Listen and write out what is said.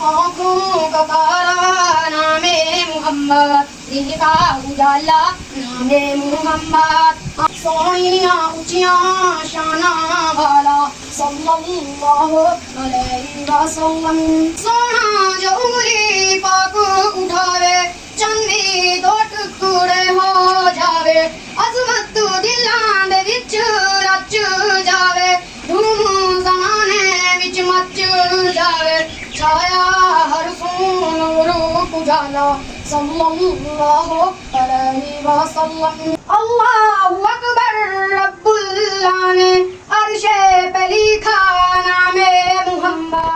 आँखों का तारा नामे मोहम्मद, दिल का उजाला नामे मोहम्मद, सोनिया ऊंचिया शाना वाला सल्लल्लाहु अलैहि वसल्लम। सोना जो उंगली पाक उठावे, चंदी दो टुकड़े हो जावे, अजमत दिलां दे विच रच जावे, धूम ज़माने विच मच जावे, छाया हर सोन रूप उजाला सल्लल्लाहु अलैहि वसल्लम। अल्लाहु अकबर रब्बुल आलमीन, अर्शे पे लिखा नामे मोहम्मद।